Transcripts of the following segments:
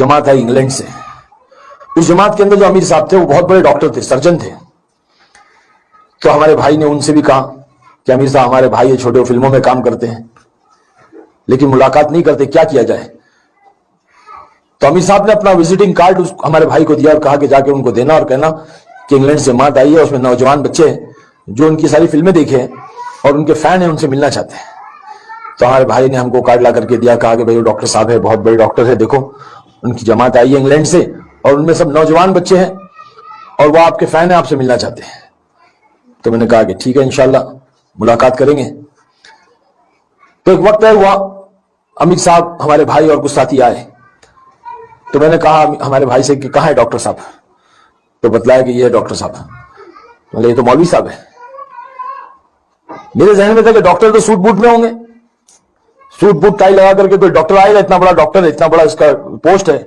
जमात आई England से। उस जमात के अंदर जो अमीर साहब थे वो बहुत बड़े डॉक्टर थे, सर्जन थे। तो हमारे भाई ने उनसे भी कहा कि अमीर साहब हमारे भाई ये छोटे फिल्मों में काम करते हैं लेकिन मुलाकात नहीं करते, क्या किया जाए। तो अमीर साहब ने अपना विजिटिंग कार्ड हमारे भाई को दिया और कहा कि जाके उनको देना और कहना कि इंग्लैंड से जमात आई है, उसमें नौजवान बच्चे हैं जो उनकी सारी फिल्में देखे हैं और उनके फैन हैं, उनसे मिलना चाहते हैं। तो हमारे भाई ने हमको कार्ड ला करके दिया, कहा कि भाई वो डॉक्टर साहब है, बहुत बड़े डॉक्टर है, देखो उनकी जमात आई है इंग्लैंड से और उनमें सब नौजवान बच्चे हैं और वो आपके फैन है, आपसे मिलना चाहते हैं। तो मैंने कहा कि ठीक है, इंशाल्लाह मुलाकात करेंगे। तो एक वक्त तय हुआ, अमीर साहब हमारे भाई और कुछ साथी आए। तो मैंने कहा हमारे भाई से कि कहाँ है डॉक्टर साहब। तो बतलाया कि ये है डॉक्टर साहब। बोले ये तो मौलवी साहब है। मेरे जहन में था कि डॉक्टर तो सूट बूट में होंगे, सूट बूट टाई लगा करके कोई डॉक्टर आएगा, इतना बड़ा डॉक्टर है, इतना बड़ा इसका पोस्ट है।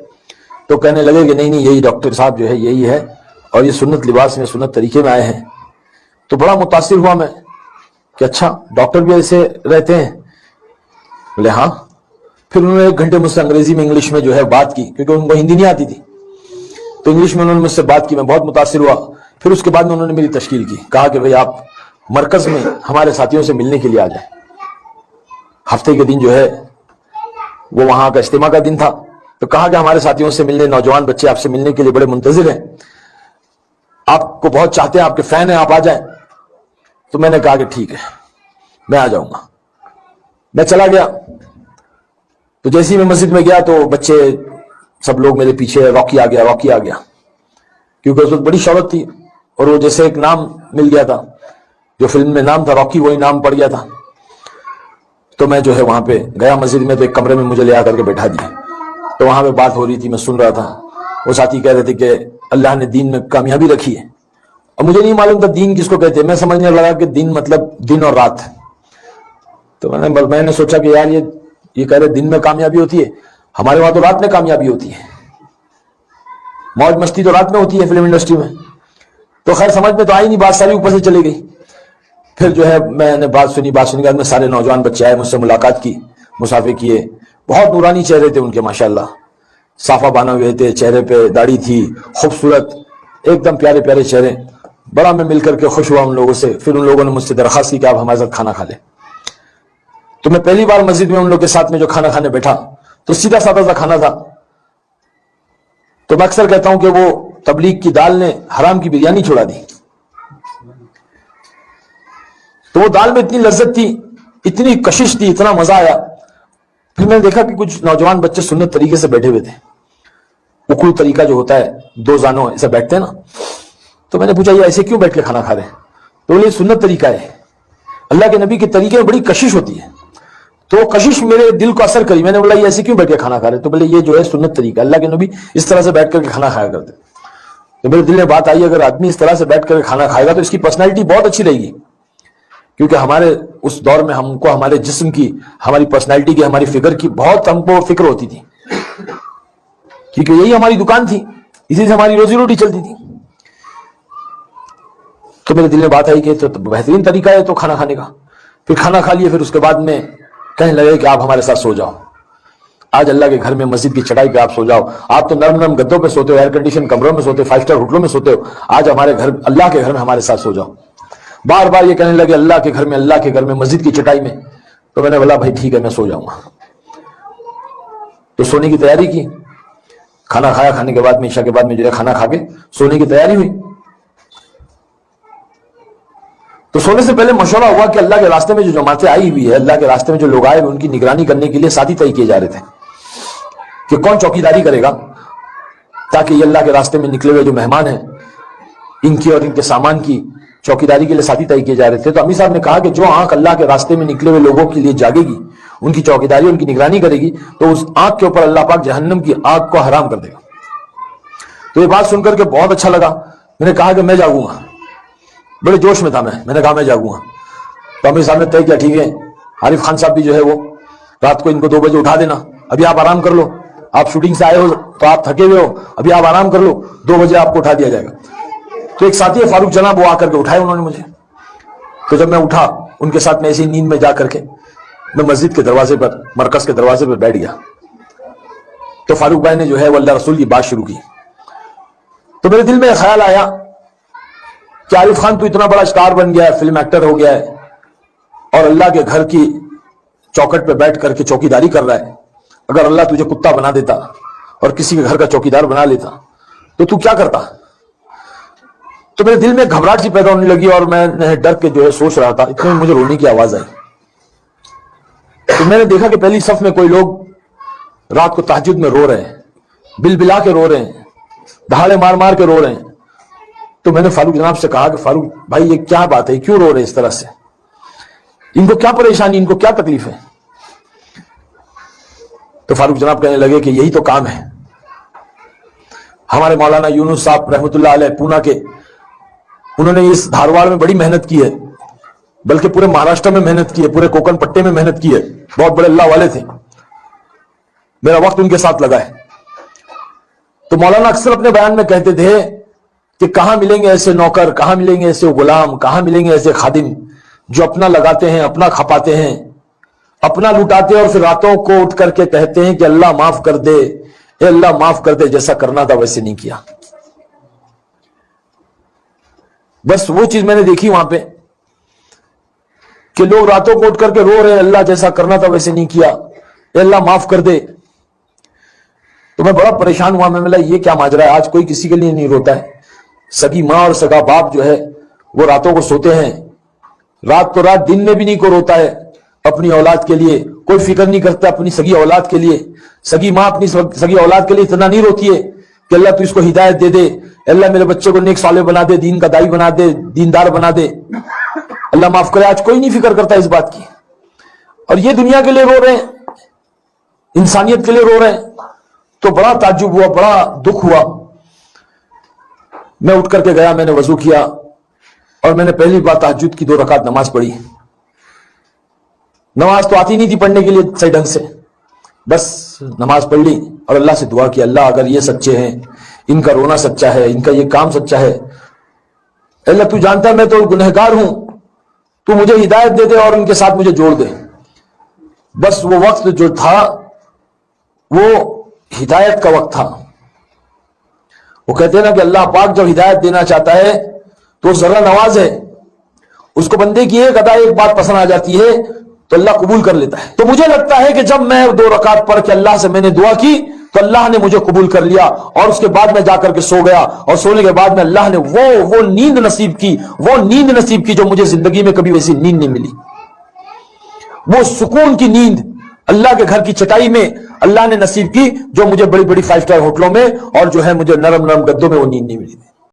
तो कहने लगे कि नहीं नहीं, यही डॉक्टर साहब जो है यही है और ये सुन्नत लिबास में सुन्नत तरीके में आए हैं। तो बड़ा मुतासिर हुआ मैं कि अच्छा डॉक्टर भी ऐसे रहते हैं। बोले हाँ। फिर उन्होंने 1 घंटे मुझसे अंग्रेजी में इंग्लिश में जो है बात की, क्योंकि उनको हिंदी नहीं आती थी। तो इंग्लिश में उन्होंने मुझसे बात की, मैं बहुत मुतासिर हुआ। फिर उसके बाद में उन्होंने मेरी तशकील की, कहा कि भाई आप मरकज में हमारे साथियों से मिलने के लिए आ जाए। हफ्ते के दिन जो है वो वहां का इज्तिमा का दिन था। तो कहा कि हमारे साथियों से मिलने, नौजवान बच्चे आपसे मिलने के लिए बड़े मुंतजिर हैं, आपको बहुत चाहते हैं, आपके फैन हैं, आप आ जाएं। तो मैंने कहा कि ठीक है मैं आ जाऊंगा। मैं चला गया। तो जैसे ही मैं मस्जिद में गया तो बच्चे सब लोग मेरे पीछे, रॉकी आ गया, रॉकी आ गया, क्योंकि उस वक्त बड़ी शौहरत थी और वो जैसे एक नाम मिल गया था, जो फिल्म में नाम था रॉकी, वही नाम पड़ गया था। तो मैं जो है वहां पे गया मस्जिद में, तो एक कमरे में मुझे ले आकर के बैठा दिया। तो वहां पे बात हो रही थी, मैं सुन रहा था। वो साथी कह रहे थे कि अल्लाह ने दीन में कामयाबी रखी है। और मुझे नहीं मालूम था दीन किसको कहते हैं। मैं समझने लगा कि दीन मतलब दिन और रात। तो मैंने सोचा कि यार ये कह रहे दिन में कामयाबी होती है, हमारे वहां तो रात में कामयाबी होती है, मौज मस्ती तो रात में होती है फिल्म इंडस्ट्री में। तो खैर समझ में तो आई नहीं, बात सारी ऊपर से चली गई। फिर जो है मैंने बात सुनी के बाद में सारे नौजवान बच्चे आए, मुझसे मुलाकात की, मुसाफे किए। बहुत नूरानी चेहरे थे उनके, माशाल्लाह, साफा बाना हुए थे, चेहरे पे दाढ़ी थी, खूबसूरत, एकदम प्यारे प्यारे चेहरे। बड़ा मैं मिलकर के खुश हुआ उन लोगों से। फिर उन लोगों ने मुझसे दरखास्त की कि आप हमारे साथ खाना खा लें। तो मैं पहली बार मस्जिद में उन लोगों के साथ में जो खाना खाने बैठा, तो सीधा साधा सा खाना था। तो मैं अक्सर कहता हूं कि वो तबलीग की दाल ने हराम की बिरयानी छुड़ा दी। तो वो दाल में इतनी लज्जत थी, इतनी कशिश थी, इतना मजा आया। फिर मैंने देखा कि कुछ नौजवान बच्चे सुन्नत तरीके से बैठे हुए थे। उकड़ू तरीका जो होता है, 2 जानों ऐसे बैठते हैं ना। तो मैंने पूछा ये ऐसे क्यों बैठ के खाना खा रहे हैं। तो बोले सुन्नत तरीका है, अल्लाह के नबी के तरीके में बड़ी कशिश होती है। तो कशिश मेरे दिल को असर करी। मैंने बोला ये ऐसे क्यों बैठ के खाना खा रहे हैं। तो बोले ये जो है सुन्नत तरीका, अल्लाह के नबी इस तरह से बैठ करके खाना खाया करते। तो मेरे दिल में बात आई, अगर आदमी इस तरह से बैठ कर खाना खाएगा तो इसकी पर्सनैलिटी बहुत अच्छी रहेगी, क्योंकि हमारे उस दौर में हमको हमारे जिस्म की, हमारी पर्सनैलिटी की, हमारी फिगर की बहुत हमको फिक्र होती थी, क्योंकि यही हमारी दुकान थी, इसी से हमारी रोजी रोटी चलती थी। तो मेरे दिल में बात आई कि तो बेहतरीन तरीका है तो खाना खाने का। फिर खाना खा लिए। फिर उसके बाद में कहने लगे कि आप हमारे साथ सो जाओ, आज अल्लाह के घर में मस्जिद की चटाई पे आप सो जाओ। आप तो नरम नरम गद्दों पे सोते हो, एयर कंडीशन कमरों में सोते हो, 5 स्टार होटलों में सोते हो, आज हमारे घर, अल्लाह के घर में हमारे साथ सो जाओ। बार बार ये कहने लगे अल्लाह के घर में, अल्लाह के घर में, मस्जिद की चटाई में। तो मैंने बोला भाई ठीक है मैं सो जाऊंगा। तो सोने की तैयारी की। खाना खाया, खाने के बाद में ईशा के बाद में जो है खाना खा के सोने की तैयारी हुई। तो सोने से पहले मशवरा हुआ कि अल्लाह के रास्ते में जो जमातें आई हुई है, अल्लाह के रास्ते में जो लोग आए हुए, उनकी निगरानी करने के लिए साथी तय किए जा रहे थे कि कौन चौकीदारी करेगा, ताकि ये अल्लाह के रास्ते में निकले हुए जो मेहमान हैं इनकी और इनके सामान की चौकीदारी के लिए साथी तय किए जा रहे थे। तो अमीर साहब ने कहा कि जो आंख अल्लाह के रास्ते में निकले हुए लोगों के लिए जागेगी, उनकी चौकीदारी, उनकी निगरानी करेगी, तो उस आंख के ऊपर अल्लाह पाक जहन्नम की आग को हराम कर देगा। तो ये बात सुनकर के बहुत अच्छा लगा। मैंने कहा कि मैं जागूंगा। बड़े जोश में था मैंने कहा मैं जागूंगा। तो अमीर साहब ने तय किया ठीक है, आरिफ खान साहब भी जो है वो रात को इनको 2 बजे उठा देना, अभी आप आराम कर लो, आप शूटिंग से आए हो तो आप थके हुए हो, अभी आप आराम कर लो, 2 बजे आपको उठा दिया जाएगा। तो एक साथी है फारूक जनाब, वो आकर के उठाए उन्होंने मुझे। तो जब मैं उठा उनके साथ में ऐसी नींद में जा करके मैं मस्जिद के दरवाजे पर, मरकज के दरवाजे पर बैठ गया। تو فاروق بھائی نے جو ہے وہ اللہ رسول کی بات شروع کی. تو میرے دل میں ایک خیال آیا کہ عارف خان تو اتنا بڑا اسٹار بن گیا ہے, فلم ایکٹر ہو گیا ہے, اور اللہ کے گھر کی چوکھٹ پہ بیٹھ کر کے چوکیداری کر رہا ہے. اگر اللہ تجھے کتا بنا دیتا اور کسی کے گھر کا چوکیدار بنا لیتا تو کیا کرتا؟ تو میرے دل میں گھبراہٹ سی پیدا ہونے لگی, اور میں ڈر کے جو ہے سوچ رہا تھا. اتنے میں مجھے رونے کی آواز آئی. تو میں نے دیکھا کہ پہلی صف میں کوئی لوگ رات کو تہجد میں رو رہے ہیں, بل بلا کے رو رہے ہیں, دہاڑے مار مار کے رو رہے ہیں. تو میں نے فاروق جناب سے کہا کہ فاروق بھائی یہ کیا بات ہے, کیوں رو رہے اس طرح سے, ان کو کیا پریشانی, ان کو کیا تکلیف ہے؟ تو فاروق جناب کہنے لگے کہ یہی تو کام ہے. ہمارے مولانا یونس صاحب رحمۃ اللہ علیہ پونا کے, انہوں نے اس دھارواڑ میں بڑی محنت کی ہے, بلکہ پورے مہاراشٹر میں محنت کی ہے, پورے کوکن پٹے میں محنت کی ہے. بہت بڑے اللہ والے تھے, میرا وقت ان کے ساتھ لگا ہے. تو مولانا اکثر اپنے بیان میں کہتے تھے کہ کہاں ملیں گے ایسے نوکر, کہاں ملیں گے ایسے غلام, کہاں ملیں گے ایسے خادم جو اپنا لگاتے ہیں, اپنا کھپاتے ہیں, اپنا لٹاتے ہیں, اور پھر راتوں کو اٹھ کر کے کہتے ہیں کہ اللہ معاف کر دے, اے اللہ معاف کر دے, جیسا کرنا تھا ویسے نہیں کیا. بس وہ چیز میں نے دیکھی وہاں پہ کہ لوگ راتوں کو اٹھ کر کے رو رہے ہیں, اللہ جیسا کرنا تھا ویسے نہیں کیا, اے اللہ معاف کر دے. تو میں بڑا پریشان ہوا. میں بولا یہ کیا ماجرا ہے, آج کوئی کسی کے لیے نہیں روتا ہے. سگی ماں اور سگا باپ جو ہے وہ راتوں کو سوتے ہیں, رات تو رات, دن میں بھی نہیں کوئی روتا ہے اپنی اولاد کے لیے, کوئی فکر نہیں کرتا اپنی سگی اولاد کے لیے. سگی ماں اپنی سگی اولاد کے لیے اتنا نہیں روتی ہے کہ اللہ تو اس کو ہدایت دے دے, اللہ میرے بچے کو نیک صالح بنا دے, دین کا دائی بنا دے, دیندار بنا دے, اللہ معاف کرے. آج کوئی نہیں فکر کرتا اس بات کی, اور یہ دنیا کے لیے رو رہے ہیں, انسانیت کے لیے رو رہے ہیں. تو بڑا تعجب ہوا, بڑا دکھ ہوا. میں اٹھ کر کے گیا, میں نے وضو کیا, اور میں نے پہلی بار تہجد کی 2 رکعت نماز پڑھی. نماز تو آتی نہیں تھی پڑھنے کے لیے صحیح ڈھنگ سے, بس نماز پڑھ لی اور اللہ سے دعا کی, اللہ اگر یہ سچے ہیں, ان کا رونا سچا ہے, ان کا یہ کام سچا ہے, اللہ تو جانتا ہے میں تو گنہگار ہوں, تو مجھے ہدایت دے دے اور ان کے ساتھ مجھے جوڑ دے. بس وہ وقت جو تھا وہ ہدایت کا وقت تھا. وہ کہتے ہیں نا کہ اللہ پاک جب ہدایت دینا چاہتا ہے تو ذرا نواز ہے, اس کو بندے کی ایک ادا, ایک بات پسند آ جاتی ہے تو اللہ قبول کر لیتا ہے. تو مجھے لگتا ہے کہ جب میں 2 رکعت پڑھ کے اللہ سے میں نے دعا کی تو اللہ نے مجھے قبول کر لیا, اور اس کے بعد میں جا کر کے سو گیا, اور سونے کے بعد میں اللہ نے وہ نیند نصیب کی, وہ نیند نصیب کی جو مجھے زندگی میں کبھی ویسی نیند نہیں ملی. وہ سکون کی نیند اللہ کے گھر کی چٹائی میں اللہ نے نصیب کی, جو مجھے بڑی بڑی 5 اسٹار ہوٹلوں میں اور جو ہے مجھے نرم نرم گدوں میں وہ نیند نہیں ملی.